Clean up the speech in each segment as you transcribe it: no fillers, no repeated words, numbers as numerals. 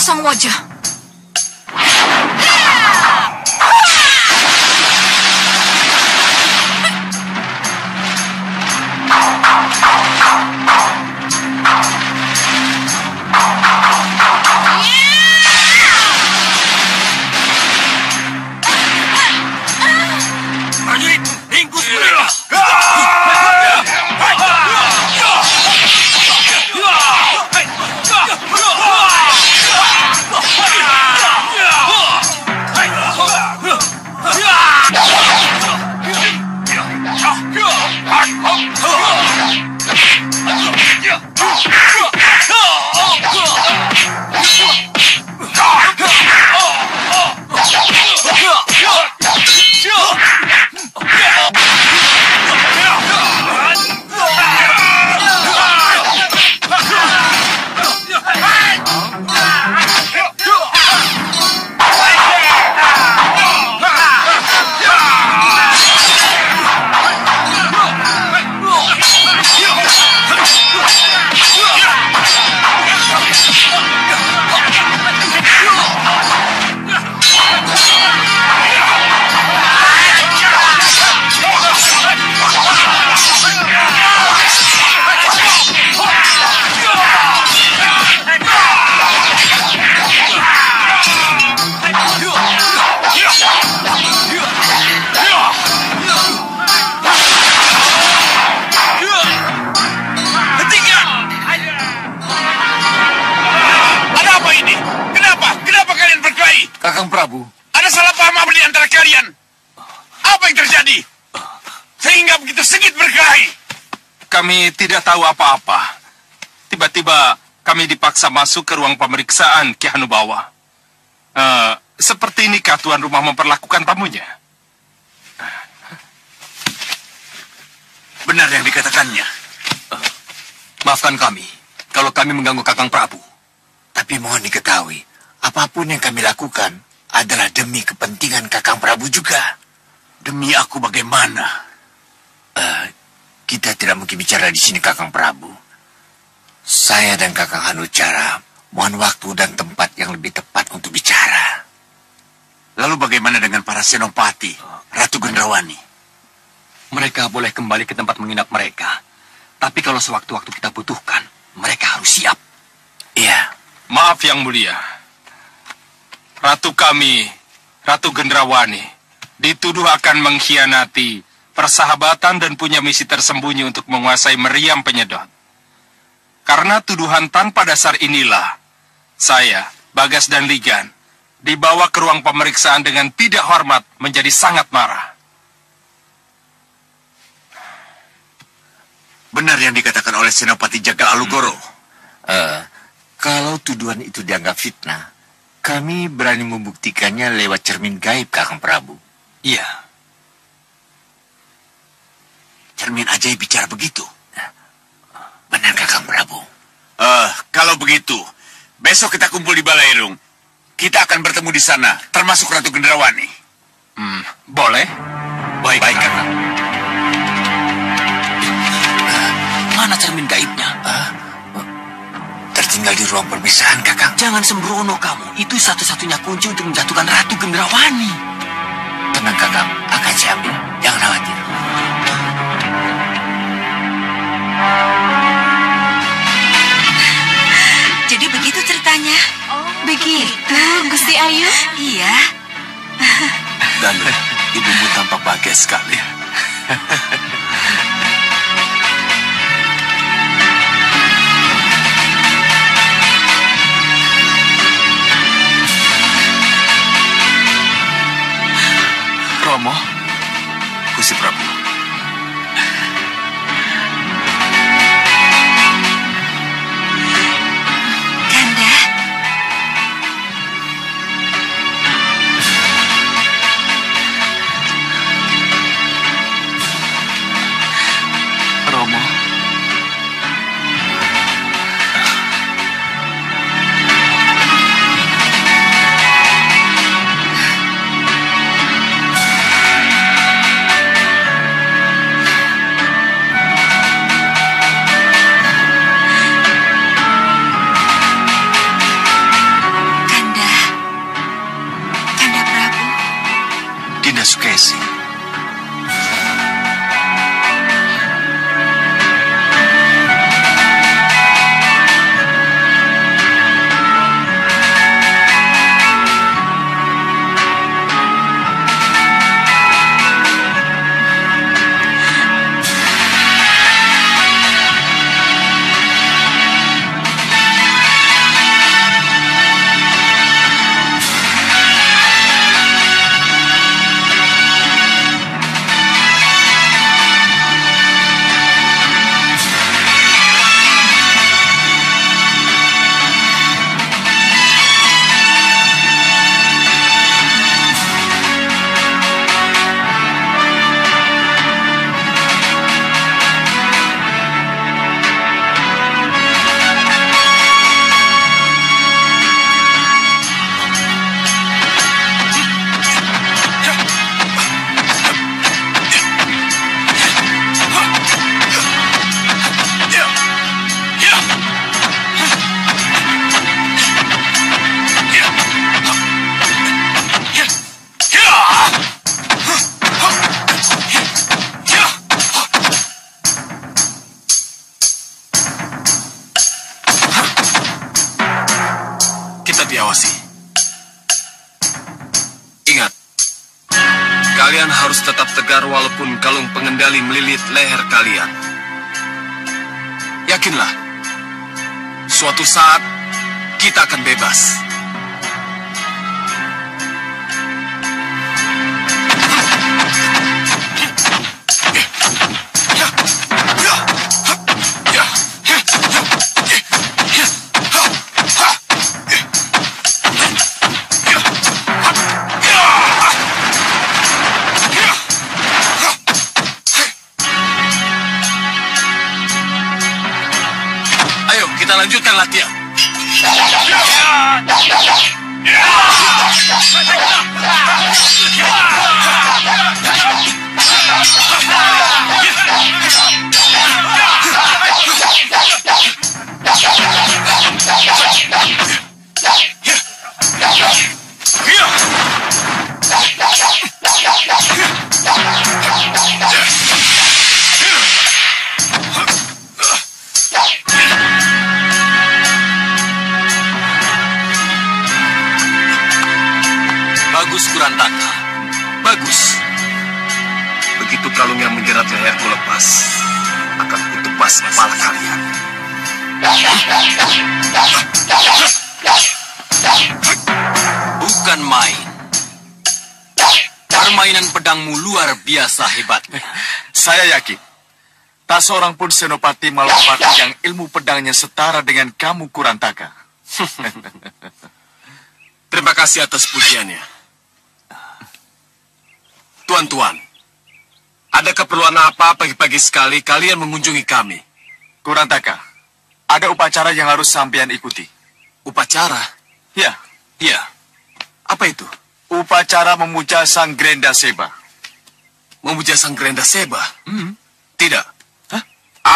Sang Wajah. Prajurit, ringkus mereka. Kakang Prabu. Ada salah paham apa di antara kalian? Apa yang terjadi? Sehingga begitu sengit berkelahi. Kami tidak tahu apa-apa. Tiba-tiba kami dipaksa masuk ke ruang pemeriksaan Ki Hanubawa. Seperti inikah tuan rumah memperlakukan tamunya? Benar yang dikatakannya. Maafkan kami kalau kami mengganggu Kakang Prabu. Tapi mohon diketahui, apapun yang kami lakukan adalah demi kepentingan Kakang Prabu juga. Demi aku bagaimana? Kita tidak mungkin bicara di sini, Kakang Prabu. Saya dan Kakang Hanucara mohon waktu dan tempat yang lebih tepat untuk bicara. Lalu bagaimana dengan para senopati, Ratu Gendrawani? Mereka boleh kembali ke tempat menginap mereka. Tapi kalau sewaktu-waktu kita butuhkan, mereka harus siap. Iya. Maaf yang mulia. Ratu kami, Ratu Gendrawani, dituduh akan mengkhianati persahabatan dan punya misi tersembunyi untuk menguasai meriam penyedot. Karena tuduhan tanpa dasar inilah, saya, Bagas dan Ligan, dibawa ke ruang pemeriksaan dengan tidak hormat menjadi sangat marah. Benar yang dikatakan oleh Senopati Jagal Alugoro. Kalau tuduhan itu dianggap fitnah, kami berani membuktikannya lewat cermin gaib, Kakang Prabu. Iya. Cermin ajaib bicara begitu. Benar, Kakang Prabu. Kalau begitu, besok kita kumpul di Balairung. Kita akan bertemu di sana, termasuk Ratu Gendrawani. Boleh? Baik, Kakang. Mana cermin gaibnya? Tertinggal di ruang perpisahan, Kakang. Jangan sembrono kamu. Itu satu-satunya kunci untuk menjatuhkan Ratu Gendrawani. Tenang, Kakang. Akan saya ambil. Jangan khawatir. Jadi begitu ceritanya. Begitu, Gusti Ayu? Iya. Dan ibumu tampak bahagia sekali. Romo, Gusti Prabu. Kanda. Romo. Dinda Sukesi. Diawasi. Ingat, kalian harus tetap tegar walaupun kalung pengendali melilit leher kalian. Yakinlah, suatu saat kita akan bebas. Kita lanjutkan latihan. Bagus, Kurantaka. Bagus. Begitu kalung yang menjerat leherku lepas, akan kutebas kepala kalian. Bukan main. Permainan pedangmu luar biasa hebatnya. Saya yakin, tak seorang pun Senopati Malapati yang ilmu pedangnya setara dengan kamu, Kurantaka. Terima kasih atas pujiannya. Tuan-tuan, ada keperluan apa pagi-pagi sekali kalian mengunjungi kami? Kurantaka, ada upacara yang harus sampean ikuti. Upacara? Ya, Ya. Apa itu? upacara memuja Sang Grenda Seba. Memuja Sang Grenda Seba? Tidak. Hah?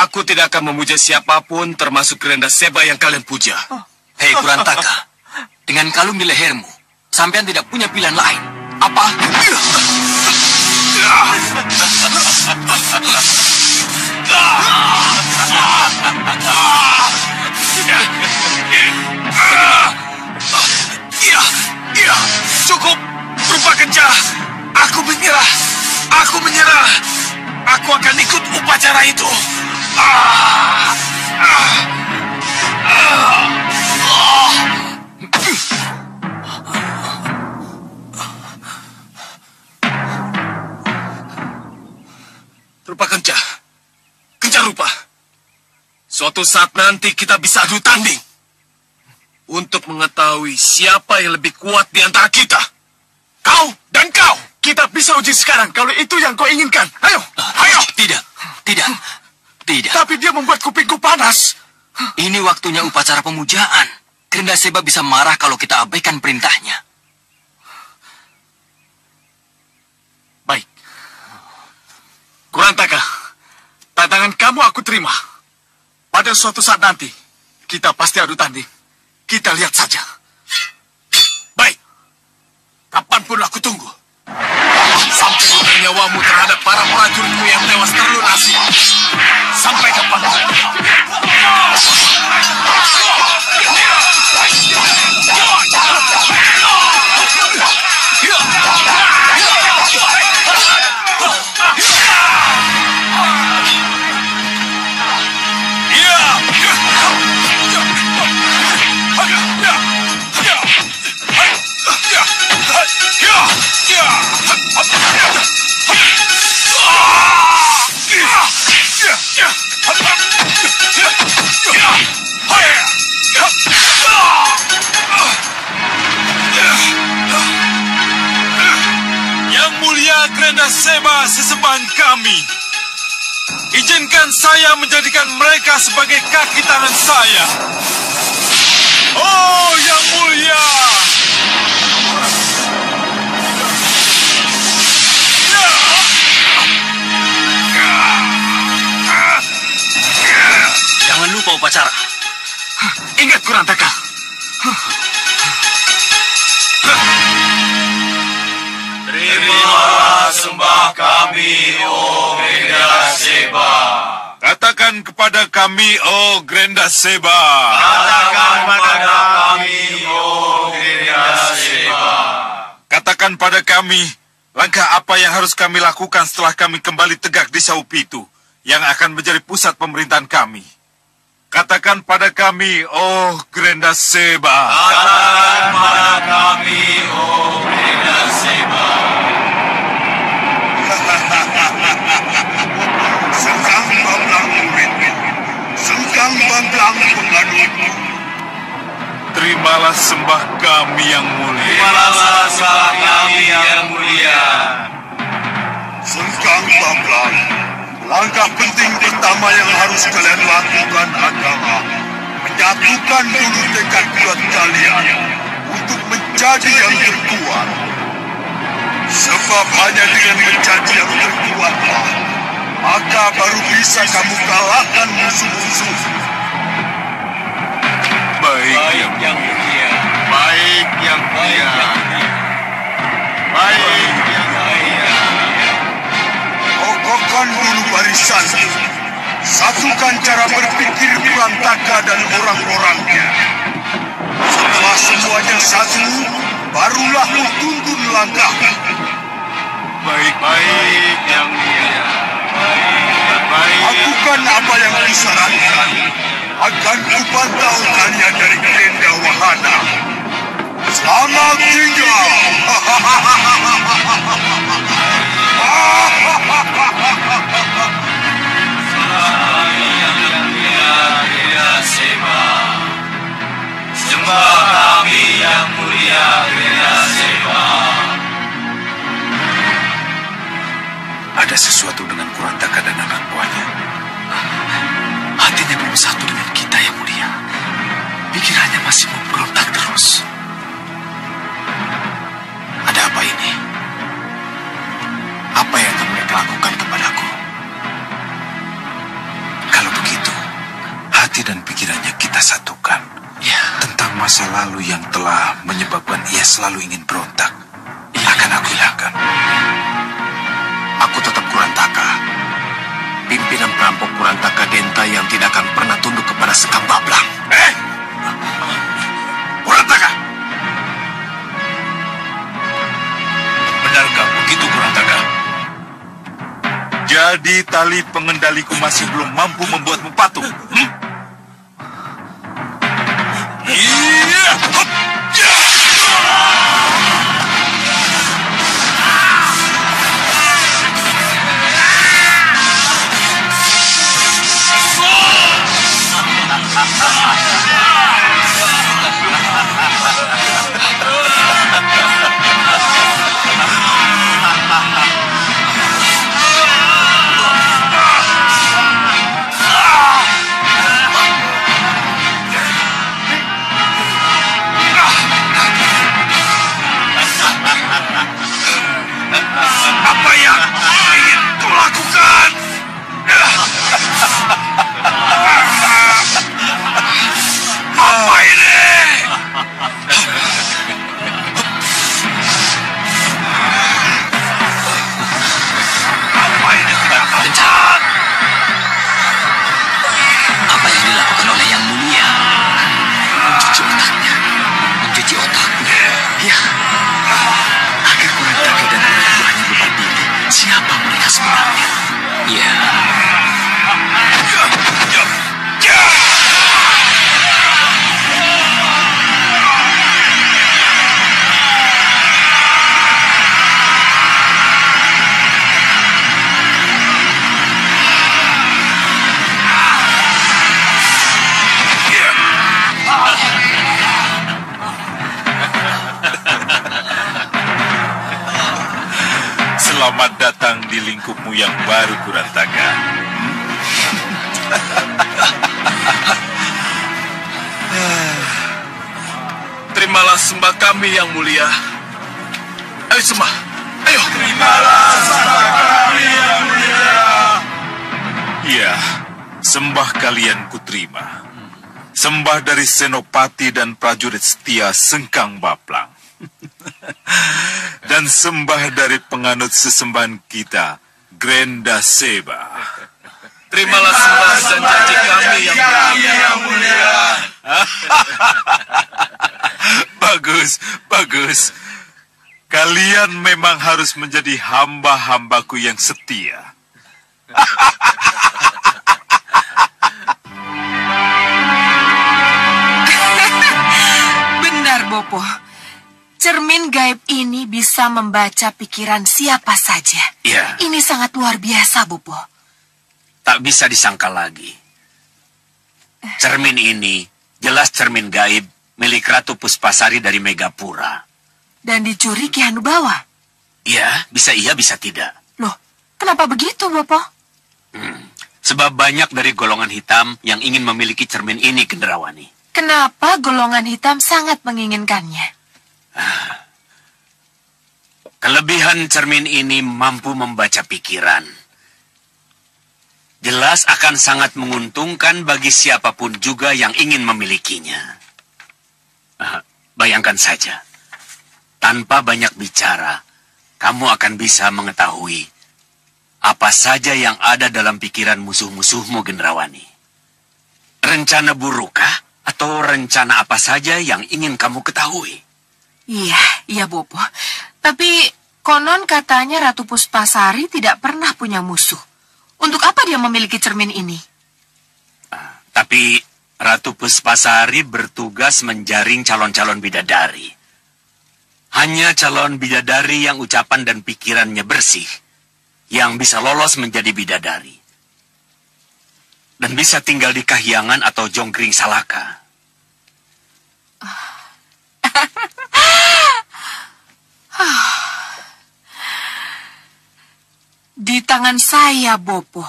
Aku tidak akan memuja siapapun termasuk Grenda Seba yang kalian puja. Hei Kurantaka, dengan kalung di lehermu, sampean tidak punya pilihan lain. Apa? Iya, cukup. Purba Kenca, aku menyerah. Aku menyerah. Aku akan ikut upacara itu. Rupa Kenca. Kenca Rupa. Suatu saat nanti kita bisa adu tanding. Untuk mengetahui siapa yang lebih kuat di antara kita. Kau dan kau. Kita bisa uji sekarang kalau itu yang kau inginkan. Ayo, Ayo. Tidak. tapi dia membuat kupingku panas. Ini waktunya upacara pemujaan. Grenda Seba bisa marah kalau kita abaikan perintahnya. Baik. Kurantaka, tantangan kamu aku terima. Pada suatu saat nanti, kita pasti adu tanding. Kita lihat saja. Baik. Kapanpun aku tunggu. nyawamu terhadap para prajuritmu yang tewas terlunasi. Sampai kapan? Yang mulia Grenda Seba, sesembahan kami, izinkan saya menjadikan mereka sebagai kaki tangan saya. Oh, yang mulia! Jangan lupa upacara. Ingat Kurantaka. Terimalah sembah kami, oh Grenda Seba. Katakan kepada kami, oh Grenda Seba. Katakan pada kami, oh Grenda Seba. Katakan pada kami, langkah apa yang harus kami lakukan setelah kami kembali tegak di Saupitu, yang akan menjadi pusat pemerintahan kami. Katakan pada kami, oh Grenda Seba. Katakan pada kami, oh Grenda Seba. Sengkang Bambang murid, Sengkang Bambang penganut. Terimalah sembah kami yang mulia. Terimalah sembah kami yang mulia. Sengkang Bambang, langkah penting pertama yang harus kalian lakukan adalah menyatukan dulu tekad kuat kalian untuk menjadi yang terkuat. Sebab hanya dengan menjadi yang terkuatlah, maka baru bisa kamu kalahkan musuh-musuh. Baik yang mulia. Baik yang mulia. Baik yang mulia. Kokohkan dulu barisan. Satukan cara berpikir Kurantaka dan orang-orangnya. Setelah semuanya satu, barulah tuntun langkah. Baik yang mulia. Lakukan apa yang disarankan. Akan kupantau kalian dari Grenda Wahana. Selamat tinggal. Sembah kami yang mulia Grenda Seba. Ada sesuatu dengan Kurantaka dan anak buahnya. Hatinya belum satu dengan kita yang mulia. Pikirannya masih memberontak terus. Ada apa ini? Apa yang akan mereka lakukan kepadaku? Kalau begitu, hati dan pikirannya kita satukan. Ya. Tentang masa lalu yang telah menyebabkan ia selalu ingin berontak, akan aku hilangkan. Aku tetap Kurantaka, pimpinan perampok Kurantaka Denta yang tidak akan pernah tunduk kepada Sekam Bablang. Kurantaka! Benarkah begitu, Kurantaka? Jadi tali pengendaliku masih belum mampu membuatmu patuh. Apa yang ingin kau lakukan? Apa ini? siapa mereka sebenarnya? Ya, Selamat datang di lingkupmu yang baru, Kurantaka. Terimalah sembah kami yang mulia. Ayo sembah, ayo. Terimalah sembah kami yang mulia. Iya, sembah kalian kuterima. Sembah dari senopati dan prajurit setia Sengkang Baplang. Dan sembah dari penganut sesembahan kita, Grenda Seba. Terimalah sembah dan janji kami yang mulia. Bagus, bagus. Kalian memang harus menjadi hamba-hambaku yang setia. Benar, Bopo. Cermin gaib ini bisa membaca pikiran siapa saja. Ya, Ini sangat luar biasa, Bopo. tak bisa disangka lagi. Cermin ini jelas cermin gaib milik Ratu Puspasari dari Megapura. Dan dicuri Ki Hanubawa. Ya, bisa iya, bisa tidak. Loh, kenapa begitu, Bopo? Sebab banyak dari golongan hitam yang ingin memiliki cermin ini, Gendrawani. Kenapa golongan hitam sangat menginginkannya? Kelebihan cermin ini mampu membaca pikiran. Jelas akan sangat menguntungkan bagi siapapun juga yang ingin memilikinya. Bayangkan saja, tanpa banyak bicara, kamu akan bisa mengetahui apa saja yang ada dalam pikiran musuh-musuhmu, Gendrawani. Rencana burukkah atau rencana apa saja yang ingin kamu ketahui? Iya, Bopo. Tapi konon katanya Ratu Puspasari tidak pernah punya musuh. Untuk apa dia memiliki cermin ini? Tapi Ratu Puspasari bertugas menjaring calon-calon bidadari. Hanya calon bidadari yang ucapan dan pikirannya bersih yang bisa lolos menjadi bidadari. Dan bisa tinggal di kahyangan atau jongkring salaka. Di tangan saya, Bopo.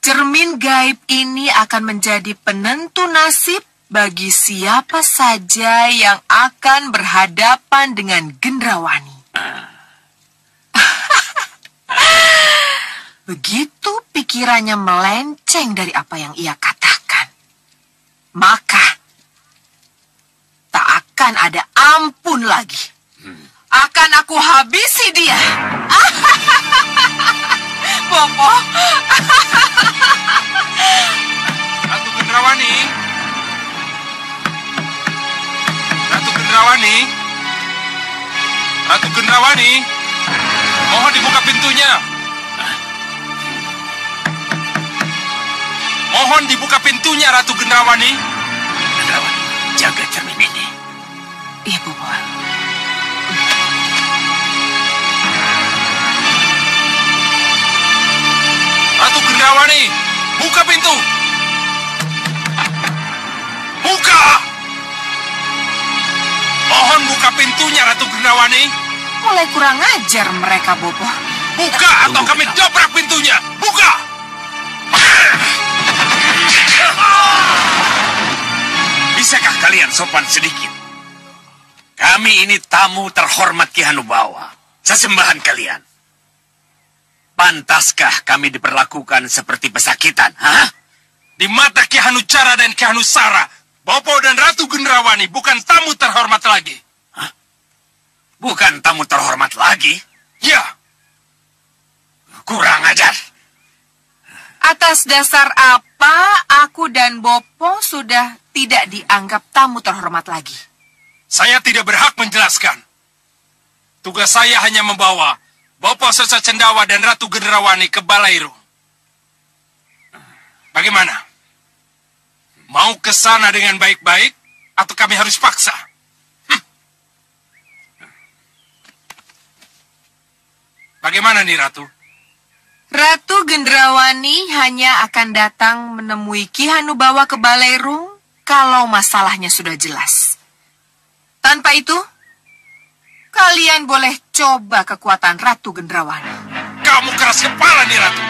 Cermin gaib ini akan menjadi penentu nasib bagi siapa saja yang akan berhadapan dengan Gendrawani. Begitu pikirannya melenceng dari apa yang ia katakan, maka tak akan ada ampun lagi. Akan aku habisi dia. Bopo. Ratu Gendrawani. Ratu Gendrawani. Ratu Gendrawani. Mohon dibuka pintunya. Mohon dibuka pintunya, Ratu Gendrawani. Gendrawani, jaga cermin ini. Iya, Bopo. Ratu Gendrawani, buka pintu. Buka. Mohon buka pintunya, Ratu Gendrawani. Mulai kurang ajar mereka, Bopo. Buka atau kami dobrak pintunya. Buka. Bisakah kalian sopan sedikit? Kami ini tamu terhormat Ki Hanubawa, sesembahan kalian. Pantaskah kami diperlakukan seperti pesakitan? Hah? Di mata Ki Hanucara dan Ki Hanusara, Bopo dan Ratu Gendrawani bukan tamu terhormat lagi. Hah? Bukan tamu terhormat lagi? Ya. Kurang ajar. Atas dasar apa aku dan Bopo sudah tidak dianggap tamu terhormat lagi? Saya tidak berhak menjelaskan. Tugas saya hanya membawa Bopo Sesa Cendawa dan Ratu Gendrawani ke Balairung. Bagaimana? Mau ke sana dengan baik-baik atau kami harus paksa? Bagaimana nih, Ratu? Ratu Gendrawani hanya akan datang menemui Ki Hanubawa ke Balairung kalau masalahnya sudah jelas. Tanpa itu, kalian boleh coba kekuatan Ratu Gendrawani. Kamu keras kepala nih, Ratu.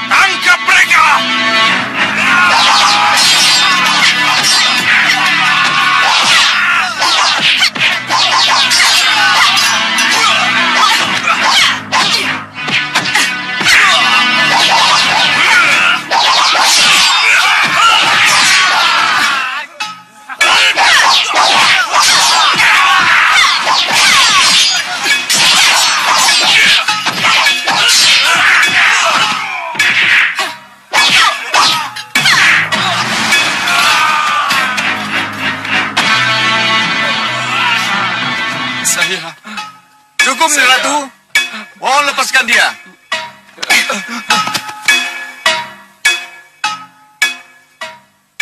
Tangkap mereka! Cukup, Nih Ratu. Mohon lepaskan dia.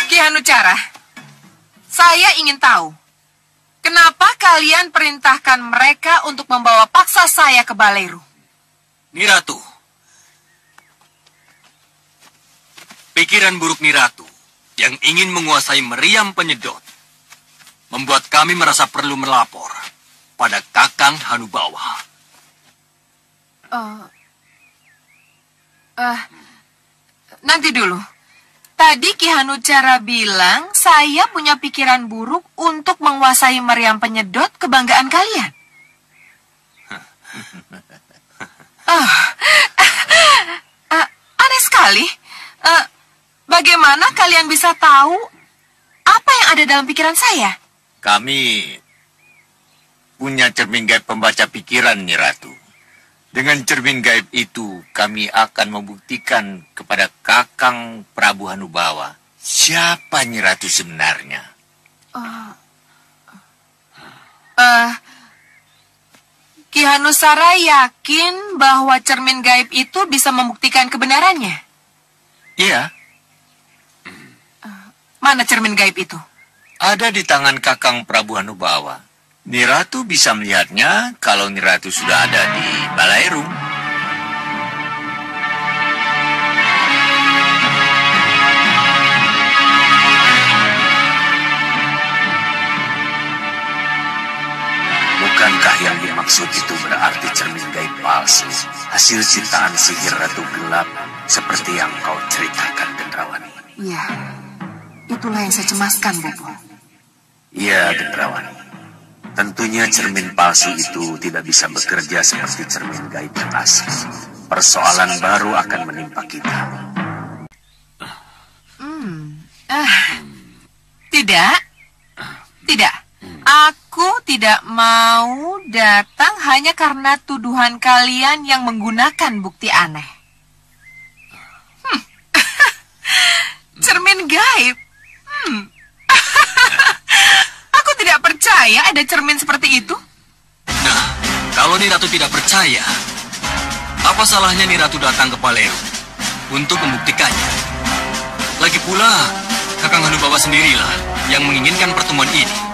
Ki Hanucara, saya ingin tahu, kenapa kalian perintahkan mereka untuk membawa paksa saya ke Balairung? Nih Ratu, pikiran buruk Nih Ratu yang ingin menguasai meriam penyedot membuat kami merasa perlu melapor pada Kakang Hanubawa. Nanti dulu. Tadi Ki Hanucara bilang saya punya pikiran buruk untuk menguasai meriam penyedot kebanggaan kalian. Aneh sekali. Bagaimana kalian bisa tahu apa yang ada dalam pikiran saya? Kami punya cermin gaib pembaca pikiran, Nyi Ratu. Dengan cermin gaib itu, kami akan membuktikan kepada Kakang Prabu Hanubawa siapa Nyi Ratu sebenarnya. Ki Hanusara yakin bahwa cermin gaib itu bisa membuktikan kebenarannya? Iya. Mana cermin gaib itu? Ada di tangan Kakang Prabu Hanubawa. Nyi Ratu bisa melihatnya kalau Nyi Ratu sudah ada di Balairung. Bukankah yang dimaksud itu berarti cermin gaib palsu, hasil ciptaan sihir Ratu Gelap, seperti yang kau ceritakan, Gendrawani? Iya, itulah yang saya cemaskan, Bopo. Iya, Gendrawani. Tentunya cermin palsu itu tidak bisa bekerja seperti cermin gaib yang asli. Persoalan baru akan menimpa kita. Tidak. Aku tidak mau datang hanya karena tuduhan kalian yang menggunakan bukti aneh. Cermin gaib. Aku tidak percaya ada cermin seperti itu. Nah, kalau Nyi Ratu tidak percaya, apa salahnya Nyi Ratu datang ke Balairung untuk membuktikannya? Lagi pula, Kakang Hanubawa sendirilah yang menginginkan pertemuan ini.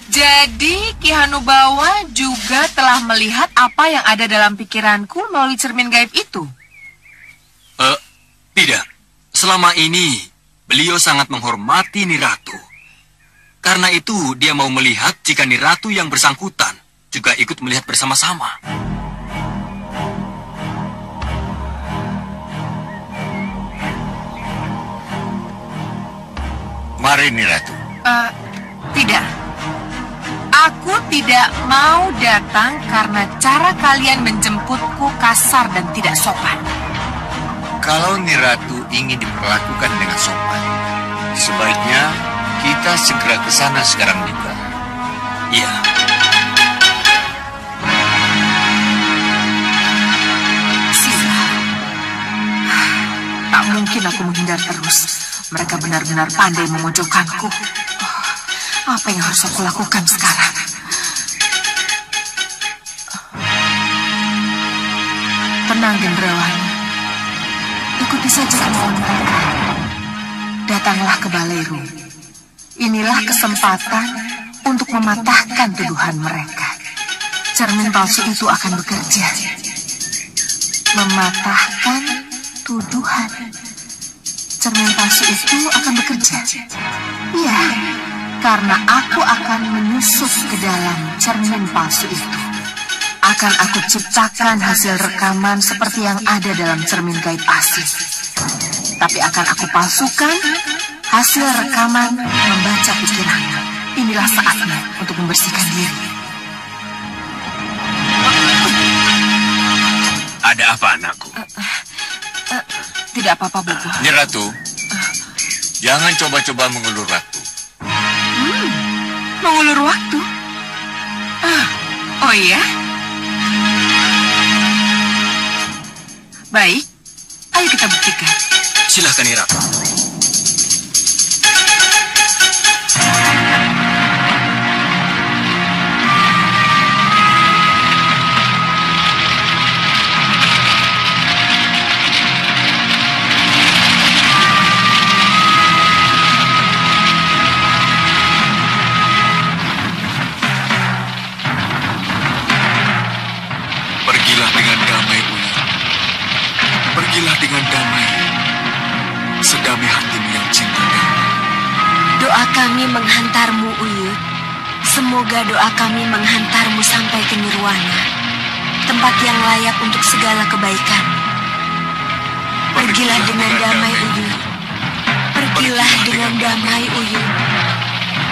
Jadi Ki Hanubawa juga telah melihat apa yang ada dalam pikiranku melalui cermin gaib itu? Tidak. Selama ini, beliau sangat menghormati Nyi Ratu. Karena itu, dia mau melihat jika Nyi Ratu yang bersangkutan juga ikut melihat bersama-sama. Mari, Nyi Ratu. Tidak. Aku tidak mau datang karena cara kalian menjemputku kasar dan tidak sopan. Kalau Nyi Ratu ingin diperlakukan dengan sopan, sebaiknya kita segera ke sana sekarang juga. Iya. Sila. Tak mungkin aku menghindar terus. Mereka benar-benar pandai memojokkanku. Apa yang harus aku lakukan sekarang? Tenang, Gendrawani. Ikuti saja kemauan mereka. Datanglah ke Baleru. Inilah kesempatan untuk mematahkan tuduhan mereka. Cermin palsu itu akan bekerja. Mematahkan tuduhan. Cermin palsu itu akan bekerja. Iya, karena aku akan menyusup ke dalam cermin palsu itu. Akan aku ciptakan hasil rekaman seperti yang ada dalam cermin gaib asli. Tapi akan aku palsukan hasil rekaman membaca pikiran. Inilah saatnya untuk membersihkan diri. Ada apa, anakku? Tidak apa-apa, Bobo. Nyi Ratu, jangan coba-coba mengulur waktu. Mengulur waktu? Oh iya? Baik, ayo kita buktikan. Silahkan, Nyi Ratu. Pergilah dengan damai, Uyut. Pergilah dengan damai. Sedamai hatimu yang cinta damai. Doa kami menghantarmu, Uyut. Semoga doa kami menghantarmu sampai ke Nirwana, tempat yang layak untuk segala kebaikan. Pergilah dengan damai, Uyut. Pergilah dengan damai, Uyut.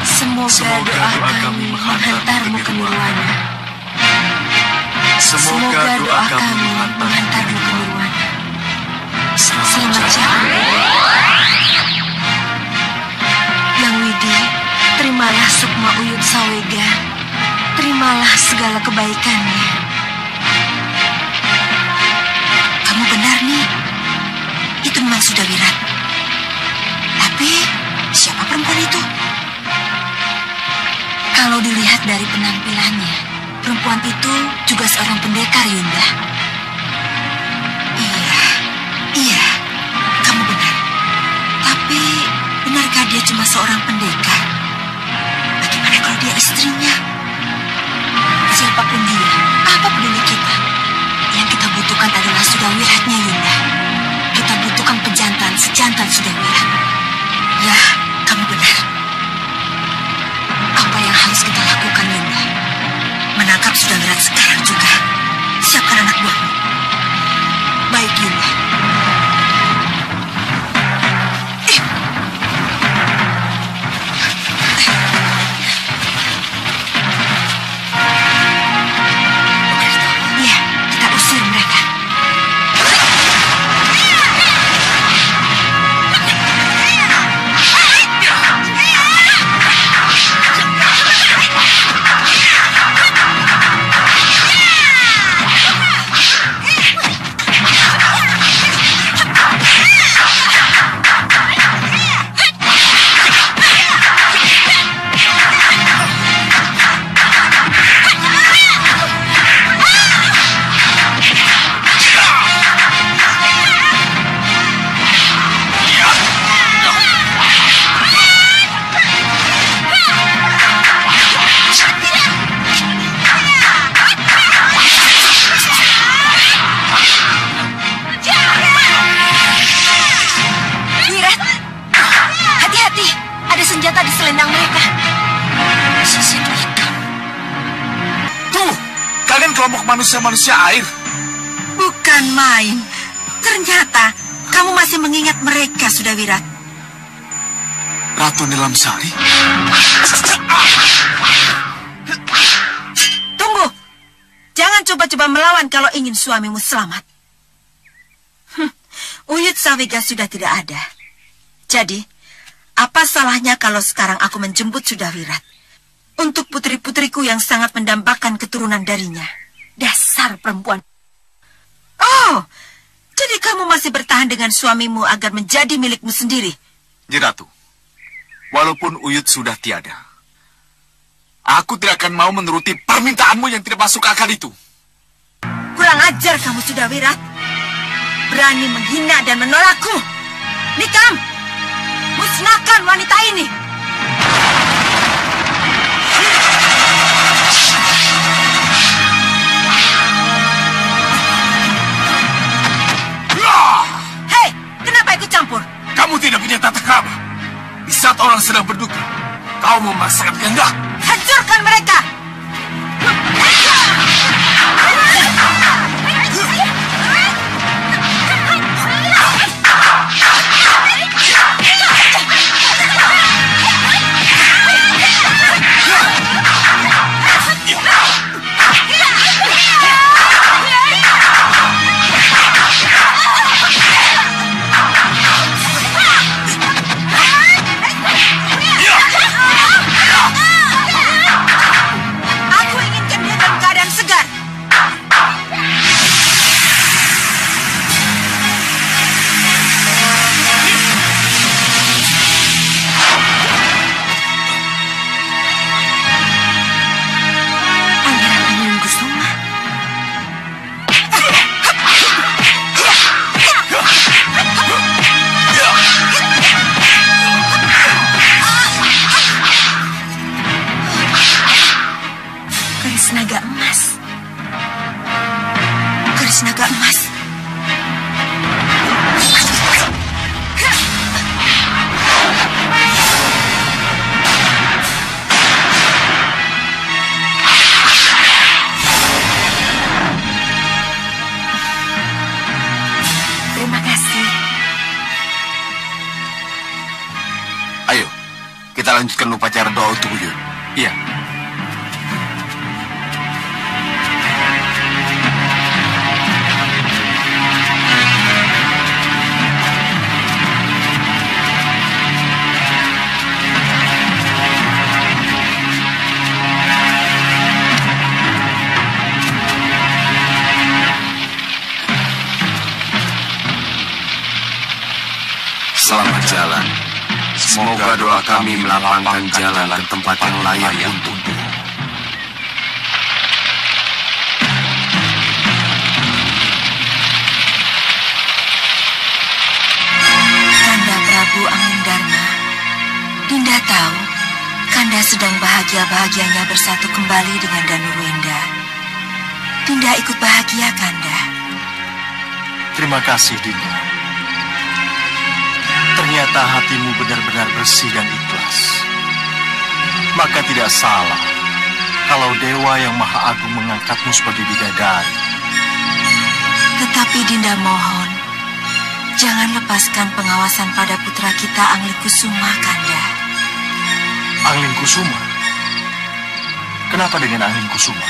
Semoga doa kami menghantarmu ke Nirwana. Semoga doa kami menghantarmu ke Nirwana. Selamat jalan. Yang Widi, terimalah sukma Uyut Sawega. Terimalah segala kebaikannya. Kamu benar nih. Itu memang sudah Wirat. Tapi siapa perempuan itu? Kalau dilihat dari penampilannya, perempuan itu juga seorang pendekar, Yunda. Iya, kamu benar. Tapi, benarkah dia cuma seorang pendekar? Bagaimana kalau dia istrinya? Siapapun dia, apa peduli kita? Yang kita butuhkan adalah Sudawiratnya, Yunda. Kita butuhkan pejantan sejantan Sudawirat. Ya, kamu benar. Apa yang harus kita lakukan, Yunda? Menangkap Sudawirat sekarang juga. Siapkan anak buahmu. Baik, Yunda. Iya, kita usir mereka. Kelompok manusia-manusia air. Bukan main. Ternyata kamu masih mengingat mereka, Sudawirat. Ratu Nilamsari. Tunggu. Jangan coba-coba melawan kalau ingin suamimu selamat. Uyut Sawega sudah tidak ada. Jadi, apa salahnya kalau sekarang aku menjemput Sudawirat untuk putri-putriku yang sangat mendambakan keturunan darinya? Dasar perempuan. Oh, jadi kamu masih bertahan dengan suamimu agar menjadi milikmu sendiri? Nyi Ratu, walaupun Uyut sudah tiada, aku tidak akan mau menuruti permintaanmu yang tidak masuk akal itu. Kurang Kurang ajar kamu, Sudawirat. Berani menghina dan menolakku. Nikam, musnahkan wanita ini. Hei, kenapa ikut campur? Kamu tidak punya tata krama. Di saat orang sedang berduka, kau memaksakan kehendak. Hancurkan mereka! Naga emas. Terima kasih. Ayo, kita lanjutkan upacara doa untuk Uyun. Iya. Selamat jalan. Semoga doa kami melapangkan jalan ke tempat yang layak untukmu. Kanda Prabu Angindarma, Dinda tahu Kanda sedang bahagia-bahagianya bersatu kembali dengan Danuwenda. Dinda ikut bahagia, Kanda. Terima kasih, Dinda. Ternyata hatimu benar-benar bersih dan ikhlas. Maka tidak salah kalau Dewa yang Maha Agung mengangkatmu sebagai bidadari. Tetapi Dinda mohon, jangan lepaskan pengawasan pada putra kita Anglingkusuma, Kanda. Anglingkusuma? Kenapa dengan Anglingkusuma?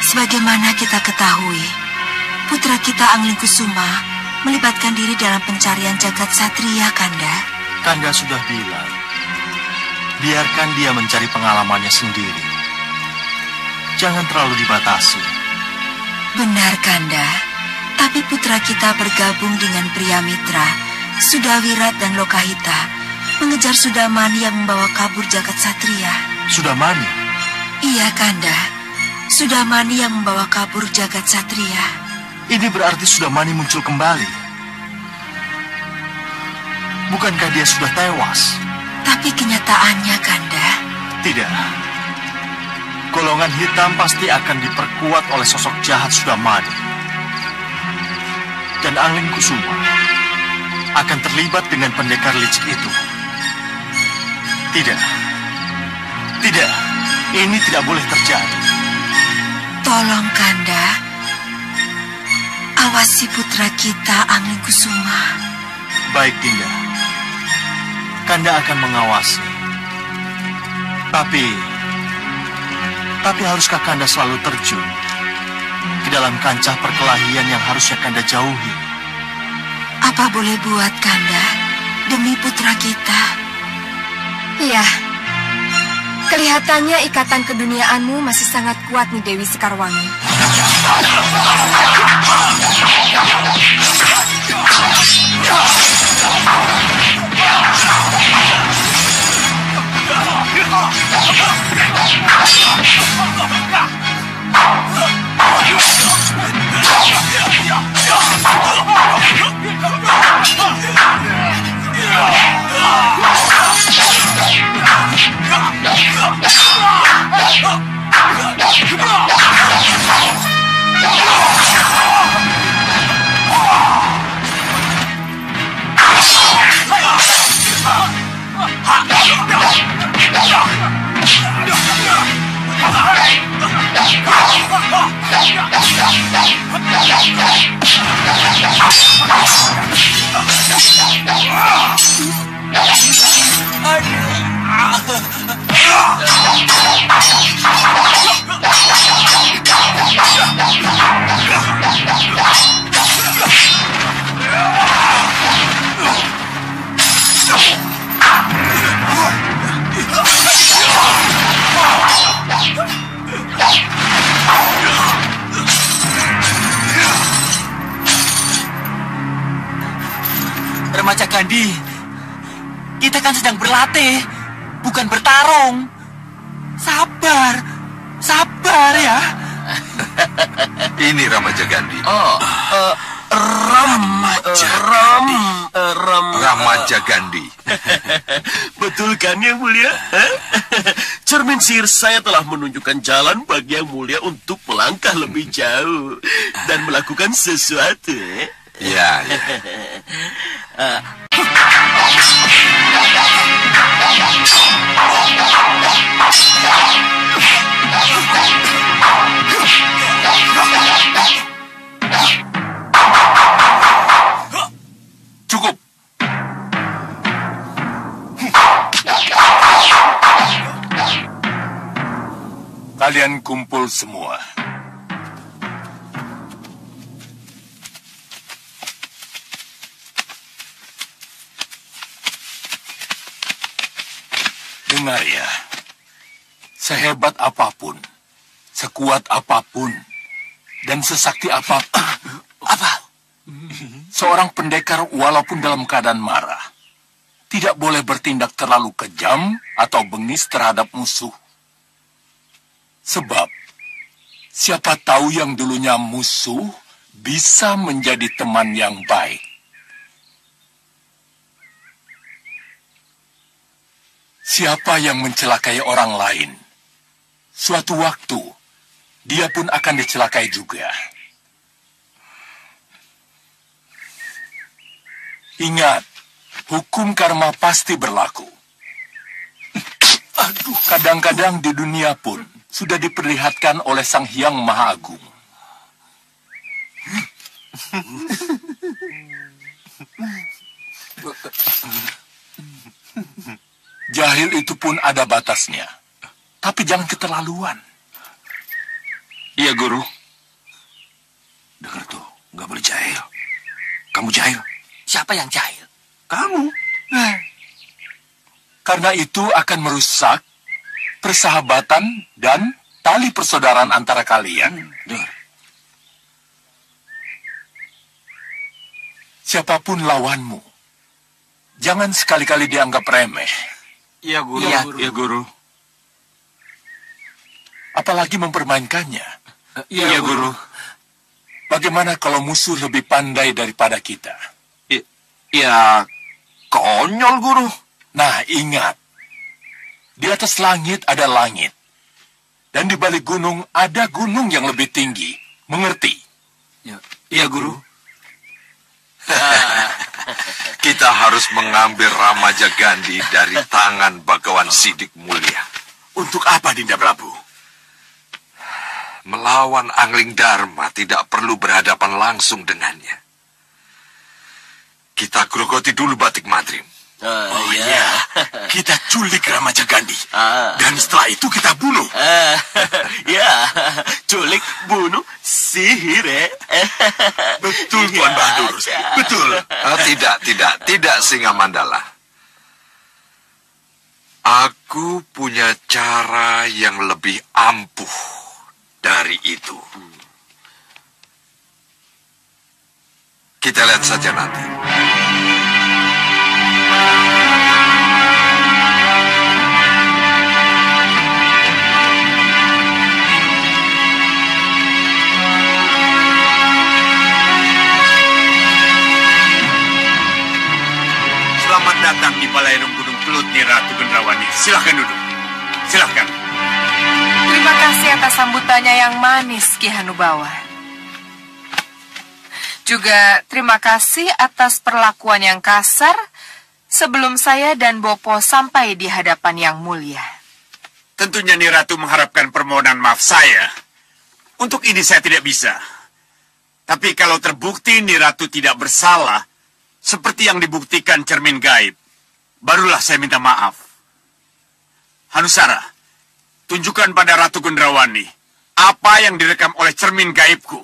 Sebagaimana kita ketahui, putra kita Anglingkusuma melibatkan diri dalam pencarian jagat satria, Kanda. Kanda sudah bilang, biarkan dia mencari pengalamannya sendiri. Jangan terlalu dibatasi. Benar, Kanda. Tapi putra kita bergabung dengan pria mitra, Sudawirat dan Lokahita, mengejar Sudamani yang membawa kabur jagat satria. Sudamani? Iya, Kanda. Sudamani yang membawa kabur jagat satria. Ini berarti Sudamani muncul kembali. Bukankah dia sudah tewas? Tapi kenyataannya, Kanda. Tidak. Golongan hitam pasti akan diperkuat oleh sosok jahat Sudamani. Dan Anglingkusuma akan terlibat dengan pendekar licik itu. Tidak. Tidak. Ini tidak boleh terjadi. Tolong, Kanda. Awasi putra kita, Anglingkusuma. Baik, Dinda. Kanda akan mengawasi. Tapi haruskah Kanda selalu terjun ke dalam kancah perkelahian yang harusnya Kanda jauhi? Apa boleh buat, Kanda, demi putra kita? Iya. Kelihatannya ikatan keduniaanmu masih sangat kuat nih, Dewi Sekarwangi. Remaja Gandhi, kita kan sedang berlatih, bukan bertarung. Sabar, sabar ya. Ini Ramaja Gandhi. Ramaja Gandhi. Betul kan Yang Mulia? Cermin sihir saya telah menunjukkan jalan bagi Yang Mulia untuk melangkah lebih jauh dan melakukan sesuatu. Ya, ya. Cukup. Kalian kumpul semua. Dengar ya, sehebat apapun, sekuat apapun, dan sesakti apapun, seorang pendekar walaupun dalam keadaan marah, tidak boleh bertindak terlalu kejam atau bengis terhadap musuh. Sebab, siapa tahu yang dulunya musuh bisa menjadi teman yang baik. Siapa yang mencelakai orang lain, suatu waktu dia pun akan dicelakai juga. Ingat, hukum karma pasti berlaku. Kadang-kadang di dunia pun sudah diperlihatkan oleh Sang Hyang Maha Agung. Jahil itu pun ada batasnya. Tapi jangan keterlaluan. Iya, Guru. Dengar tuh, nggak boleh jahil. Kamu jahil. Siapa yang jahil? Kamu. Karena itu akan merusak persahabatan dan tali persaudaraan antara kalian. Dengar. Siapapun lawanmu, jangan sekali-kali dianggap remeh. Iya, Guru. Iya, Guru. Apalagi mempermainkannya. Iya, Guru. Bagaimana kalau musuh lebih pandai daripada kita? Ya, konyol, Guru. Nah, ingat. Di atas langit ada langit. Dan di balik gunung ada gunung yang lebih tinggi. Mengerti? Iya, Guru. Kita harus mengambil Ramaja Gandhi dari tangan Bagawan Sidik Mulia. Untuk apa, Dinda Prabu? Melawan Angling Dharma tidak perlu berhadapan langsung dengannya. Kita grogoti dulu Batik Madrim. Iya. Kita culik Ramaja Gandhi. Dan setelah itu kita bunuh. Ya, culik, bunuh, sihir, Betul, Tuan Bahadur. Betul. Tidak, Singa Mandala. Aku punya cara yang lebih ampuh dari itu. Kita lihat saja nanti. Selamat datang di Balairung Gunung Kelut, Nyi Ratu Gendrawani. Silahkan duduk. Silahkan. Terima kasih atas sambutannya yang manis, Ki Hanubawa. Juga terima kasih atas perlakuan yang kasar sebelum saya dan Bopo sampai di hadapan Yang Mulia. Tentunya Nyi Ratu mengharapkan permohonan maaf saya Untuk ini saya tidak bisa. Tapi kalau terbukti Niratu tidak bersalah, seperti yang dibuktikan cermin gaib, barulah saya minta maaf. Hanusara, tunjukkan pada Ratu Gendrawani apa yang direkam oleh cermin gaibku.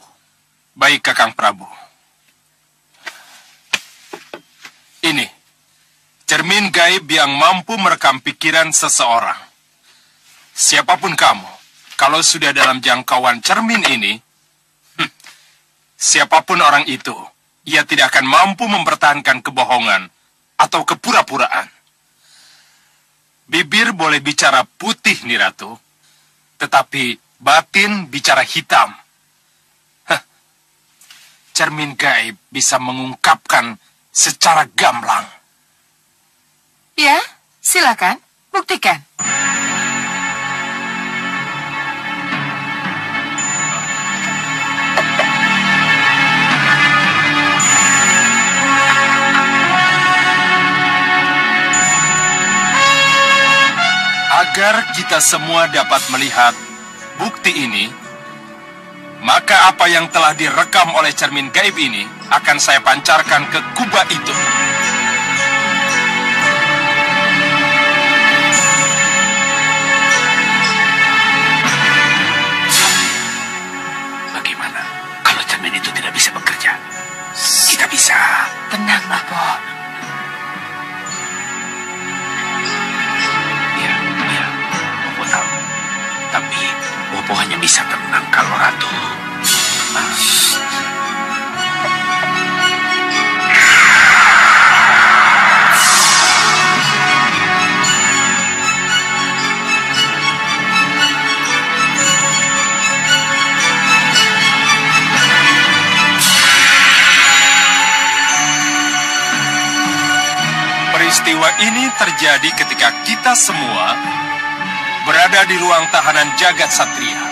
Baik, Kakang Prabu. Ini, cermin gaib yang mampu merekam pikiran seseorang. Siapapun kamu, kalau sudah dalam jangkauan cermin ini, siapapun orang itu, ia tidak akan mampu mempertahankan kebohongan atau kepura-puraan. Bibir boleh bicara putih, Niratu, tetapi batin bicara hitam. Cermin gaib bisa mengungkapkan secara gamblang. Ya, silakan, buktikan. Agar kita semua dapat melihat bukti ini, maka apa yang telah direkam oleh cermin gaib ini akan saya pancarkan ke kubah itu. Bagaimana kalau cermin itu tidak bisa bekerja? Kita bisa. Tenang, Bopo. Tapi Bopo hanya bisa tenang kalau Ratu tenang. Peristiwa ini terjadi ketika kita semua berada di ruang tahanan jagat satria.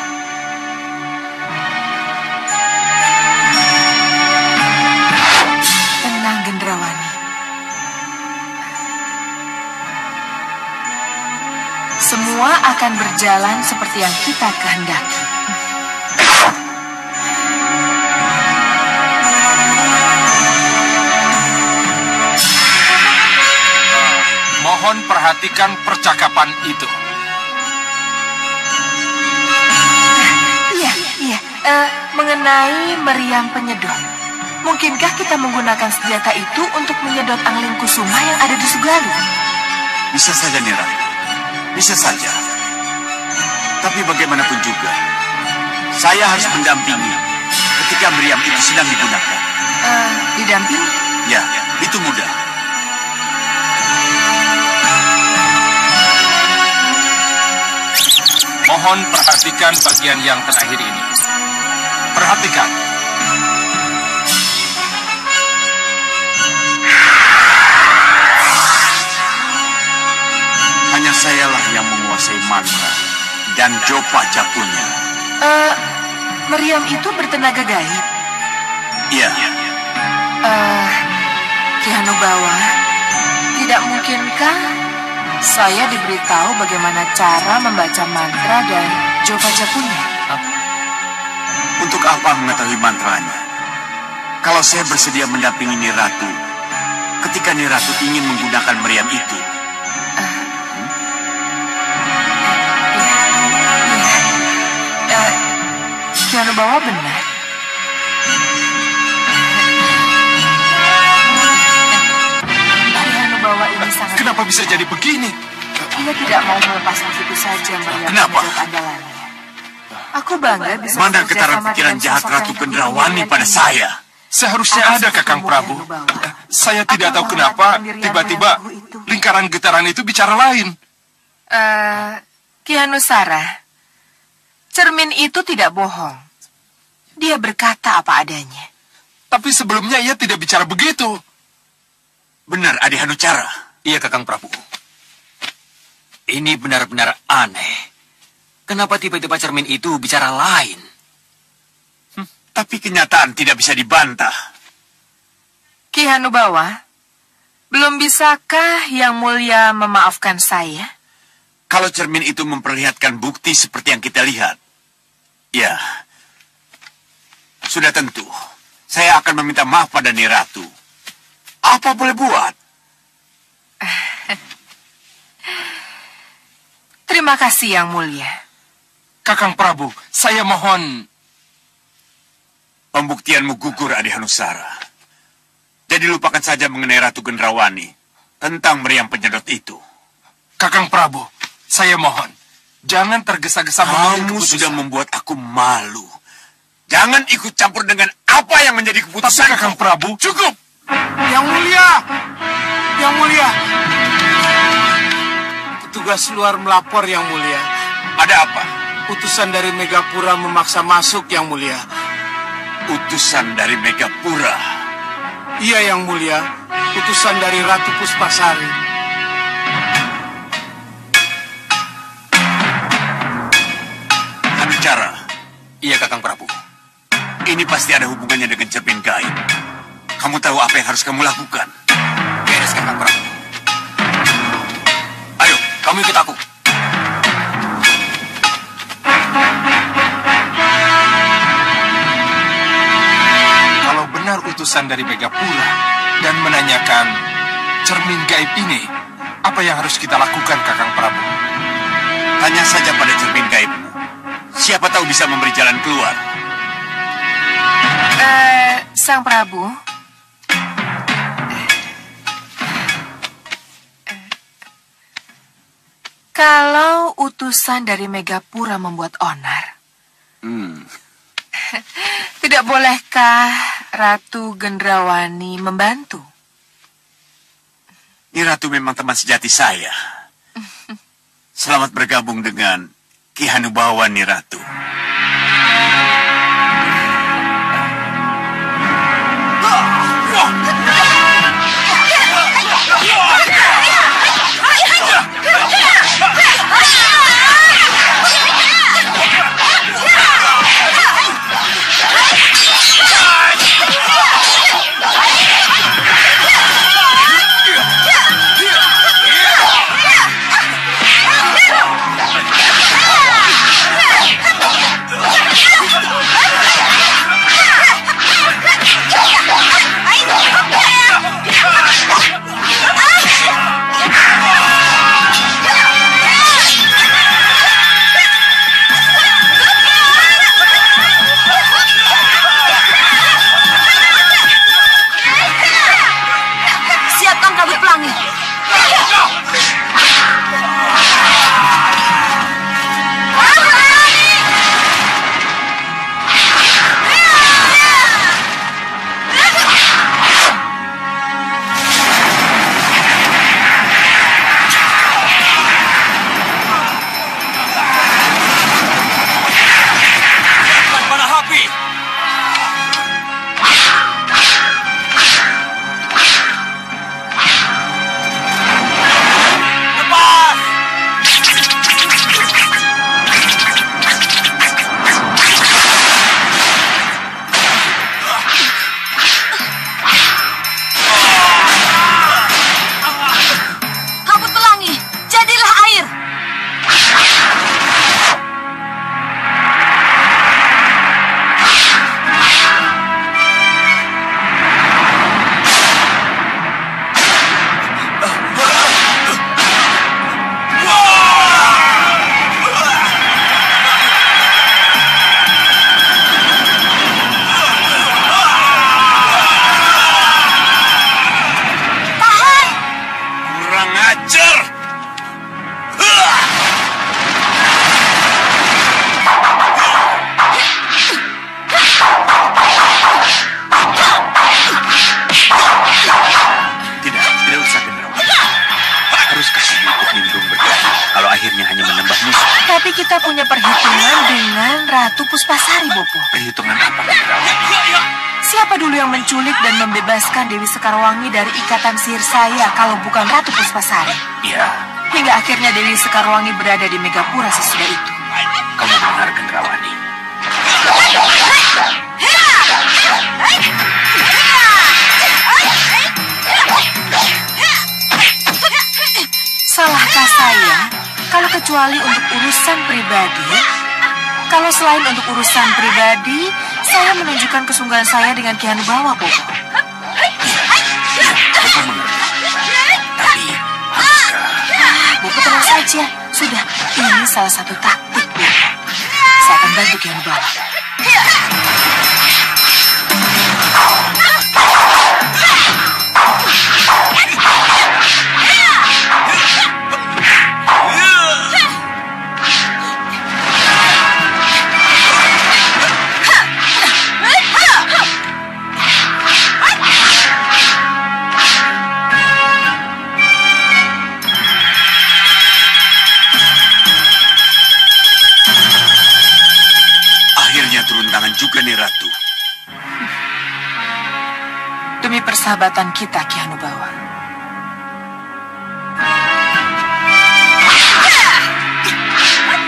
Tenang, Gendrawani. Semua akan berjalan seperti yang kita kehendaki. Mohon perhatikan percakapan itu. Mengenai meriam penyedot, mungkinkah kita menggunakan senjata itu untuk menyedot angling kusuma yang ada di Sugalu? Bisa saja, Nira. Bisa saja. Tapi bagaimanapun juga, saya harus mendampingi ketika meriam itu sedang digunakan. Didampingi? Ya, itu mudah. Mohon perhatikan bagian yang terakhir ini. Perhatikan. Hanya sayalah yang menguasai mantra dan jopa japunya. Meriam itu bertenaga gaib? Iya. Ki Hanubawa, tidak mungkinkah saya diberitahu bagaimana cara membaca mantra dan jopa japunya? Untuk apa mengetahui mantranya? Kalau saya bersedia mendampingi Niratu ketika Niratu ingin menggunakan meriam itu. Ki Hanubawa benar. Ki Hanubawa ini sangat... Kenapa bisa jadi begini? Ia tidak mau melepas begitu saja meriam penyedot andalannya. Aku bangga bisa mana ketara pikiran jahat Ratu Gendrawani pada saya. Seharusnya ada, Kakang Prabu. Saya tidak tahu kenapa tiba-tiba lingkaran getaran itu bicara lain. Ki Hanusara, cermin itu tidak bohong. Dia berkata apa adanya. Tapi sebelumnya ia tidak bicara begitu. Benar, Adi Hanucara. Iya, Kakang Prabu. Ini benar-benar aneh. Kenapa tiba-tiba cermin itu bicara lain? Tapi kenyataan tidak bisa dibantah. Ki Hanubawa, belum bisakah Yang Mulia memaafkan saya? Kalau cermin itu memperlihatkan bukti seperti yang kita lihat, ya, Sudah tentu. Saya akan meminta maaf pada Nyi Ratu. Apa boleh buat? Terima kasih Yang Mulia. Kakang Prabu, saya mohon. Pembuktianmu gugur, Adihanusara. Jadi lupakan saja mengenai Ratu Gendrawani tentang meriam penyedot itu. Kakang Prabu, saya mohon. Jangan tergesa-gesa mengambil Kamu keputusan. sudah membuat aku malu. Jangan ikut campur dengan apa yang menjadi keputusan. Kakang Prabu. Cukup. Yang Mulia! Yang Mulia! Petugas luar melapor, Yang Mulia. Ada apa? Utusan dari Megapura memaksa masuk, Yang Mulia. Utusan dari Megapura? Iya, Yang Mulia. Utusan dari Ratu Puspasari. Hanucara. Iya, Kakang Prabu. Ini pasti ada hubungannya dengan cermin gaib. Kamu tahu apa yang harus kamu lakukan? Beres, Kakang Prabu. Ayo, kamu ikut aku. Kalau benar utusan dari Megapura dan menanyakan cermin gaib ini, apa yang harus kita lakukan, Kakang Prabu? Tanya saja pada cermin gaibmu. Siapa tahu bisa memberi jalan keluar. Sang Prabu. Kalau utusan dari Megapura membuat onar, tidak bolehkah Ratu Gendrawani membantu? Nyi Ratu memang teman sejati saya. Selamat bergabung dengan Ki Hanubawan, Nyi Ratu. kita punya perhitungan dengan Ratu Puspasari, Bopo. Perhitungan apa, Gendrawani? Siapa dulu yang menculik dan membebaskan Dewi Sekarwangi dari ikatan sihir saya kalau bukan Ratu Puspasari? Iya. Hingga akhirnya Dewi Sekarwangi berada di Megapura sesudah itu. Kamu benar, Gendrawani. Salahkah saya kalau kecuali untuk urusan pribadi? Kalau selain untuk urusan pribadi, Saya menunjukkan kesungguhan saya dengan Ki Hanubawa, Bopo. Bopo mengerti. Tapi, Bopo tenang saja. Sudah, ini salah satu taktik, Bopo. Saya akan bantu Ki Hanubawa. juga nih Ratu. Demi persahabatan kita, Ki Hanubawa.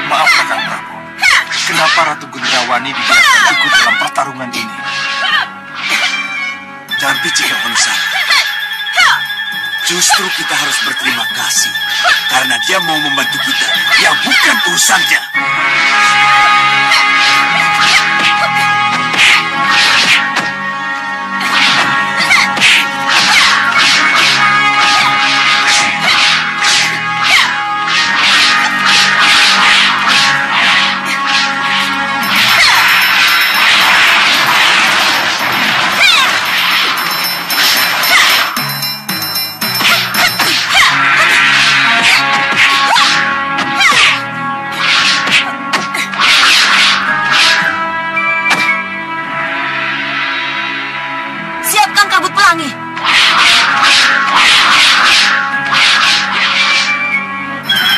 Maaf Kakang Prabu. Kenapa Ratu Gendrawani dibiarkan ikut dalam pertarungan ini? Jangan picik Manusia. Justru kita harus berterima kasih karena dia mau membantu kita. Yang bukan urusannya.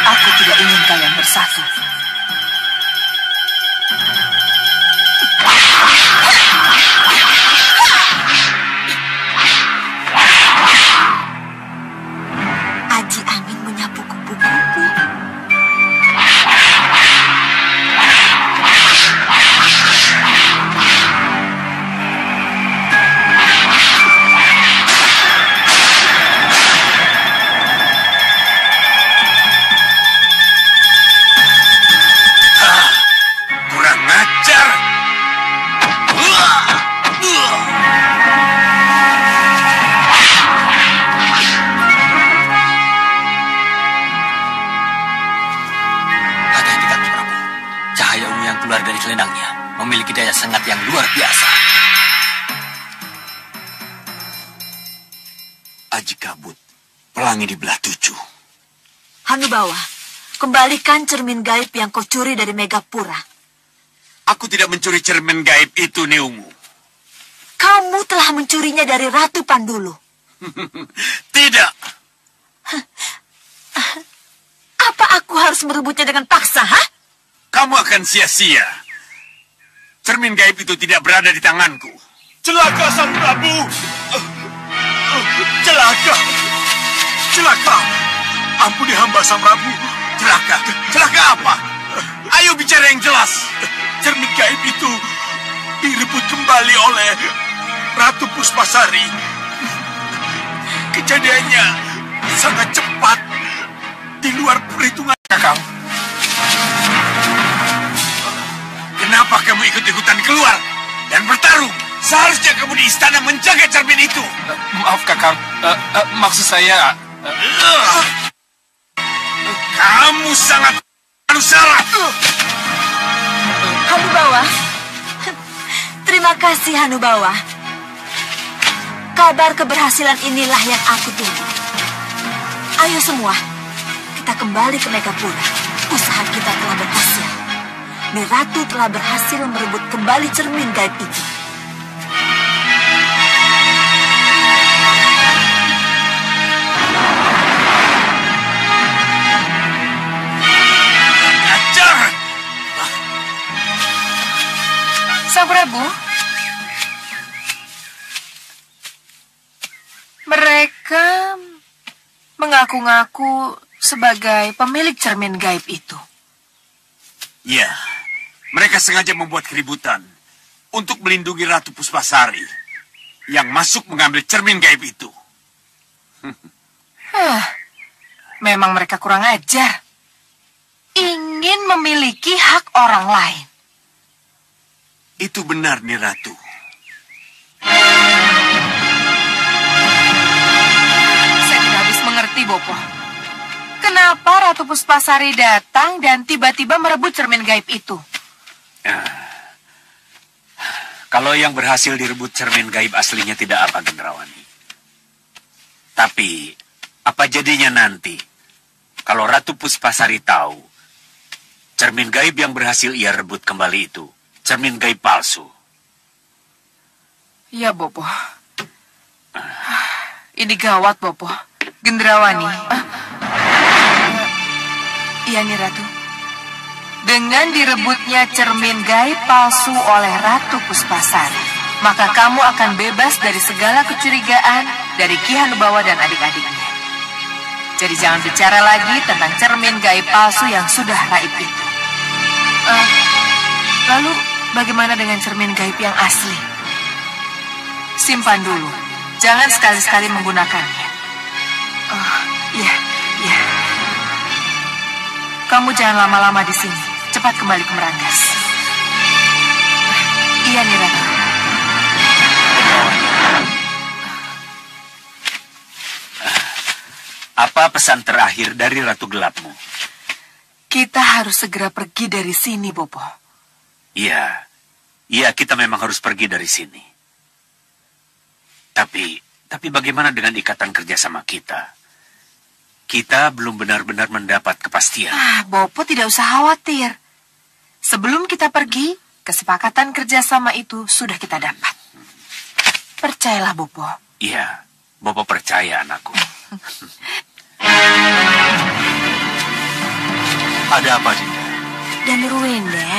Aku tidak ingin kalian bersatu. Aji Amin menyapu kupu-kupu. Keluar dari selendangnya memiliki daya sengat yang luar biasa. Aji Kabut, pelangi di belah 7. Hanubawa, kembalikan cermin gaib yang kau curi dari Megapura. Aku tidak mencuri cermin gaib itu, Neungu. Kamu telah mencurinya dari Ratu Pandulu. Tidak. Apa aku harus merebutnya dengan paksa, ha? Kamu akan sia-sia. Cermin gaib itu tidak berada di tanganku. Celaka, Sang Prabu! Celaka! Celaka! Ampuni hamba, Sang Prabu. Celaka? Celaka apa? Ayo bicara yang jelas. Cermin gaib itu direbut kembali oleh Ratu Puspasari. Kejadiannya sangat cepat. Di luar perhitungan, Kakang. Kenapa kamu ikut-ikutan keluar dan bertarung? Seharusnya kamu di istana menjaga cermin itu. Maaf, Kakang. Maksud saya... Kamu sangat salah. Hanubawa. Terima kasih, Hanubawa. Kabar keberhasilan inilah yang aku tunggu. Ayo semua, kita kembali ke Megapura. Usaha kita telah berhasil. Ratu telah berhasil merebut kembali cermin gaib itu. Ajar! Sang Prabu, mereka mengaku-ngaku sebagai pemilik cermin gaib itu. Ya. Mereka sengaja membuat keributan untuk melindungi Ratu Puspasari yang masuk mengambil cermin gaib itu. Memang mereka kurang ajar. Ingin memiliki hak orang lain. Itu benar, Nih Ratu. Saya tidak habis mengerti, Bopo. Kenapa Ratu Puspasari datang dan tiba-tiba merebut cermin gaib itu? Kalau yang berhasil direbut cermin gaib aslinya tidak apa, Gendrawani. Tapi, apa jadinya nanti kalau Ratu Puspasari tahu cermin gaib yang berhasil ia rebut kembali itu cermin gaib palsu? Ya, Bopo. Ini gawat, Bopo. Gendrawani. Iya nih, Ratu. Dengan direbutnya cermin gaib palsu oleh Ratu Puspasari, maka kamu akan bebas dari segala kecurigaan dari Ki Hanubawa dan adik-adiknya. Jadi jangan bicara lagi tentang cermin gaib palsu yang sudah raib itu. Lalu bagaimana dengan cermin gaib yang asli? Simpan dulu. Jangan sekali-sekali menggunakannya. Iya. Kamu jangan lama-lama di sini. Cepat kembali ke Meranggas. Iya, nih, Ratu. Apa pesan terakhir dari Ratu Gelapmu? Kita harus segera pergi dari sini, Bopo. Iya, kita memang harus pergi dari sini. Tapi bagaimana dengan ikatan kerjasama kita? Kita belum benar-benar mendapat kepastian. Bopo tidak usah khawatir. Sebelum kita pergi, kesepakatan kerjasama itu sudah kita dapat. Percayalah, Bopo. Iya, Bopo percaya, anakku. Ada apa, Dinda? Danurwenda.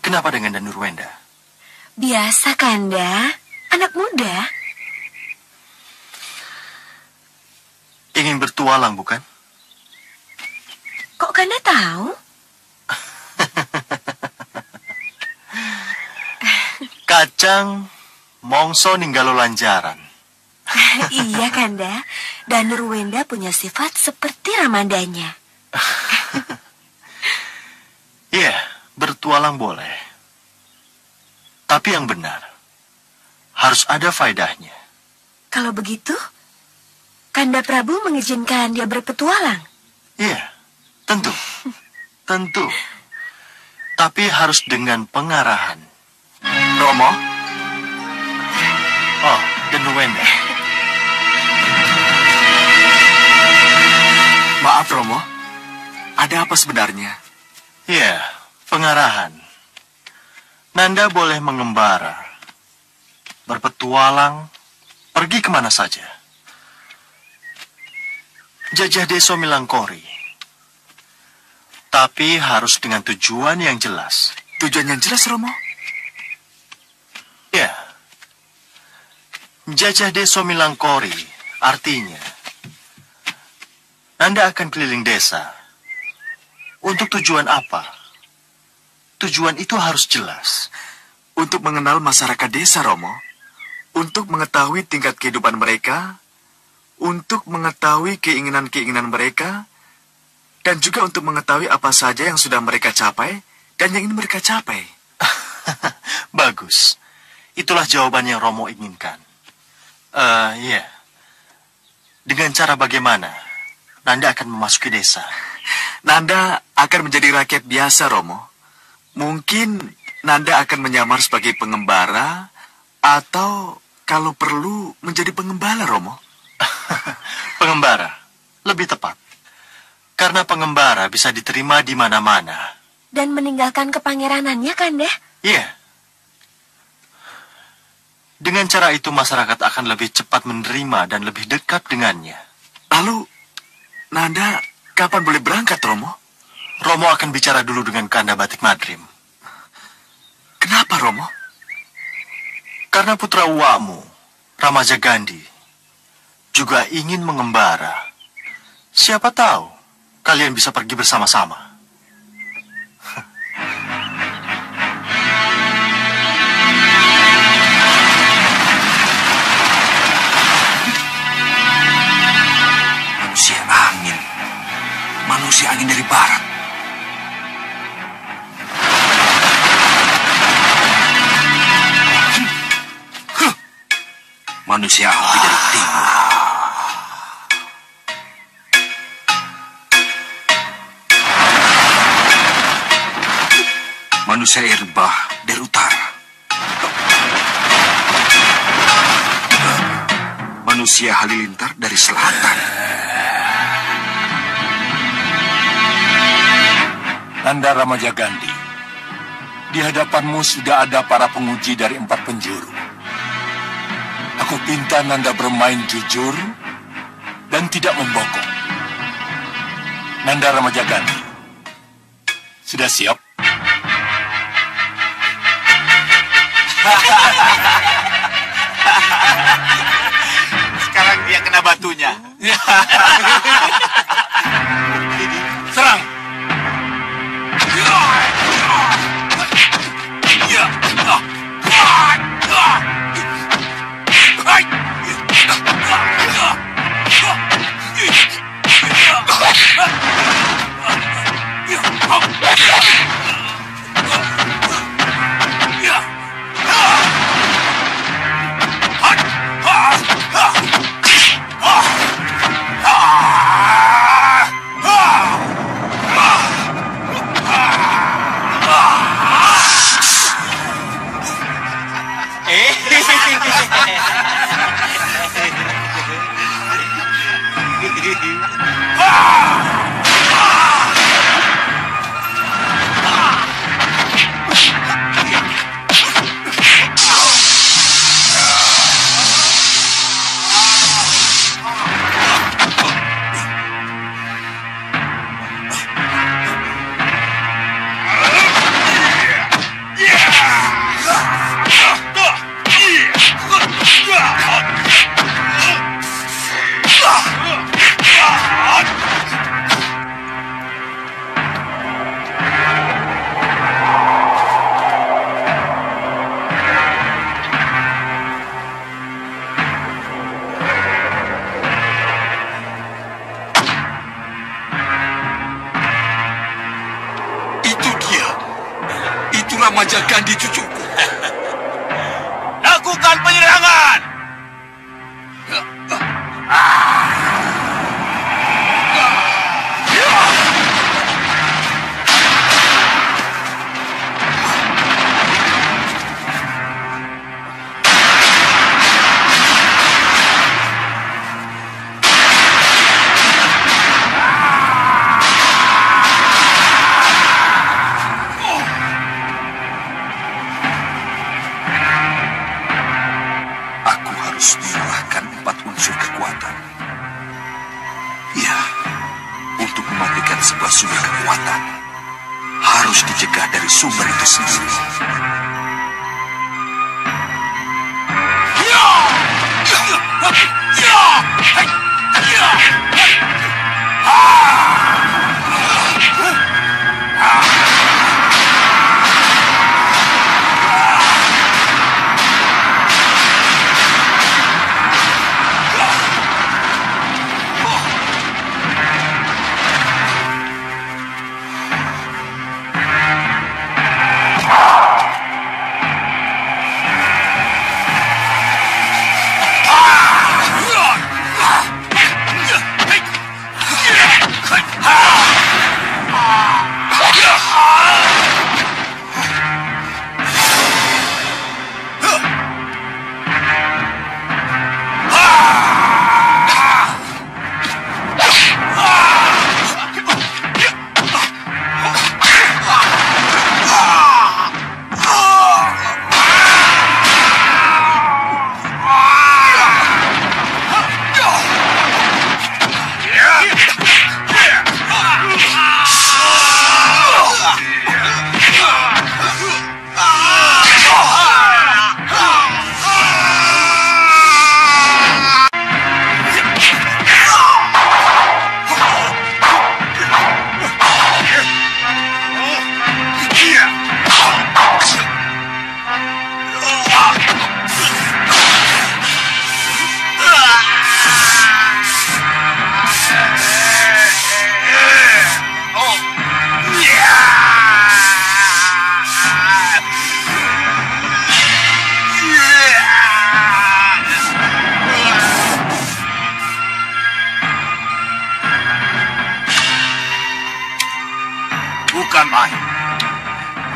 Kenapa dengan Danurwenda? Biasa, Kanda. Anak muda. Ingin bertualang, bukan? Kok Kanda tahu? Kacang, mongso ninggalo lanjaran. Iya, Kanda. Danurwenda punya sifat seperti Ramadanya. Iya, bertualang boleh. Tapi yang benar, harus ada faedahnya. Kalau begitu, Kanda Prabu mengizinkan dia berpetualang? Iya, tentu. Tentu. Tapi harus dengan pengarahan. Romo? Oh, Danurwenda. Maaf, Romo. Ada apa sebenarnya? Iya, pengarahan. Nanda boleh mengembara, berpetualang, pergi kemana saja. Jajah Deso Milangkori. Tapi harus dengan tujuan yang jelas. Tujuan yang jelas, Romo? Ya. Jajah Deso Milangkori artinya Nanda akan keliling desa. Untuk tujuan apa? Tujuan itu harus jelas. Untuk mengenal masyarakat desa, Romo. Untuk mengetahui tingkat kehidupan mereka. Untuk mengetahui keinginan-keinginan mereka. Dan juga untuk mengetahui apa saja yang sudah mereka capai dan yang ingin mereka capai. Bagus. Itulah jawaban yang Romo inginkan. Iya. Dengan cara bagaimana Nanda akan memasuki desa? Nanda akan menjadi rakyat biasa, Romo. Mungkin Nanda akan menyamar sebagai pengembara, atau kalau perlu menjadi pengembala, Romo. Pengembara, lebih tepat. Karena pengembara bisa diterima di mana-mana. Dan meninggalkan kepangeranannya, Kanda? Iya. Dengan cara itu masyarakat akan lebih cepat menerima dan lebih dekat dengannya. Lalu, Nanda kapan boleh berangkat, Romo? Romo akan bicara dulu dengan Kanda Batik Madrim. Kenapa, Romo? Karena putra uwamu, Ramaja Gandhi, juga ingin mengembara. Siapa tahu kalian bisa pergi bersama-sama. Manusia angin dari barat. manusia api dari timur. Manusia air bah dari utara. Manusia halilintar dari selatan. Nanda Ramajagandhi, di hadapanmu sudah ada para penguji dari 4 penjuru. Aku minta Nanda bermain jujur dan tidak membokong. Nanda Ramajagandhi, sudah siap? Sekarang dia kena batunya. Serang! Ramajagandhi cucuku. Lakukan penyerangan. Mengalahkan 4 unsur kekuatan. Ya, untuk mematikan sebuah sumber kekuatan harus dicegah dari sumber itu sendiri.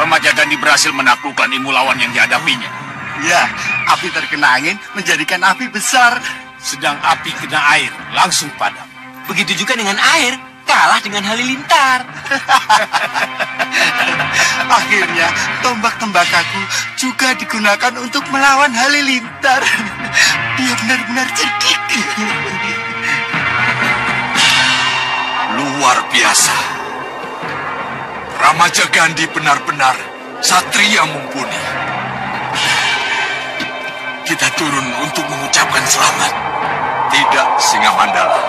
Remaja Gandhi berhasil menaklukkan ilmu lawan yang dihadapinya. Ya, api terkena angin menjadikan api besar. Sedang api kena air, langsung padam. Begitu juga dengan air, kalah dengan halilintar. Akhirnya, tombak tembakaku juga digunakan untuk melawan halilintar. Dia benar-benar cerdik. Luar biasa. Ramaja Gandhi benar-benar satria mumpuni. Kita turun untuk mengucapkan selamat. Tidak, Singa Mandala.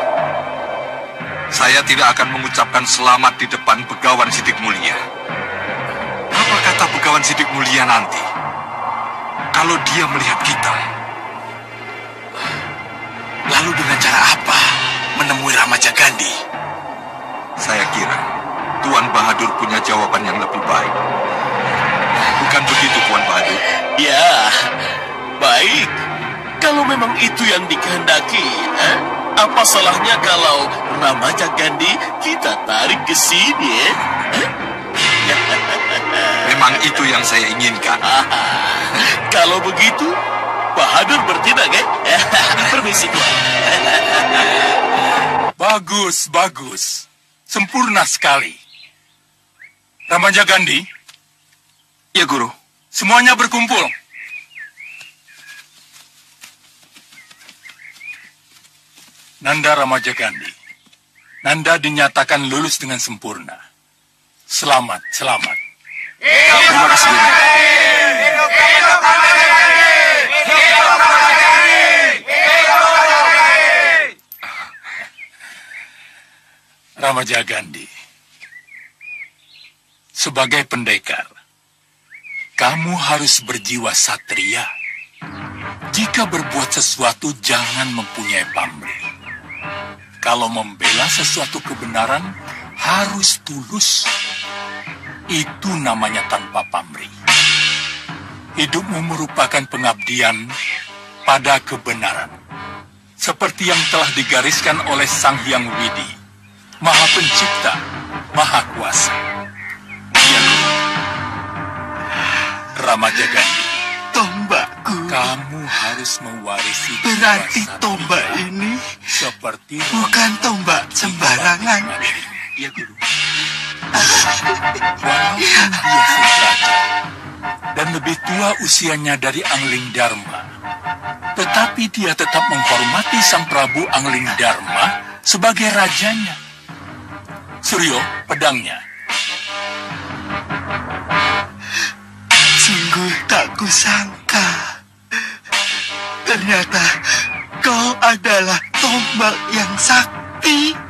Saya tidak akan mengucapkan selamat di depan Begawan Sidik Mulia. Apa kata Begawan Sidik Mulia nanti? Kalau dia melihat kita. Lalu dengan cara apa menemui Ramaja Gandhi? Saya kira Tuan Bahadur punya jawaban yang lebih baik. Bukan begitu, Tuan Bahadur? Ya, baik. Kalau memang itu yang dikehendaki, apa salahnya kalau Ramaja Gandhi kita tarik ke sini, Memang itu yang saya inginkan. Kalau begitu, Bahadur bertindak, Permisi, Tuan. Bagus, bagus. Sempurna sekali. Ramaja Gandhi? Ya, Guru. Semuanya berkumpul. Nanda Ramaja Gandhi. Nanda dinyatakan lulus dengan sempurna. Selamat, selamat. Terima kasih, Guru. Ramaja Gandhi, sebagai pendekar, kamu harus berjiwa satria. Jika berbuat sesuatu, jangan mempunyai pamrih. Kalau membela sesuatu kebenaran, harus tulus. Itu namanya tanpa pamrih. Hidupmu merupakan pengabdian pada kebenaran. Seperti yang telah digariskan oleh Sang Hyang Widi, Maha Pencipta, Maha Kuasa. Ya, Ramaja Gandhi, tombakku. Kamu harus mewarisi. Berarti tombak ini seperti bukan tombak sembarangan. Ya, Guru. Walaupun dia sederajat dan lebih tua usianya dari Angling Dharma, tetapi dia tetap menghormati Sang Prabu Angling Dharma sebagai rajanya. Suryo, pedangnya. Sungguh tak kusangka. Ternyata kau adalah tombak yang sakti.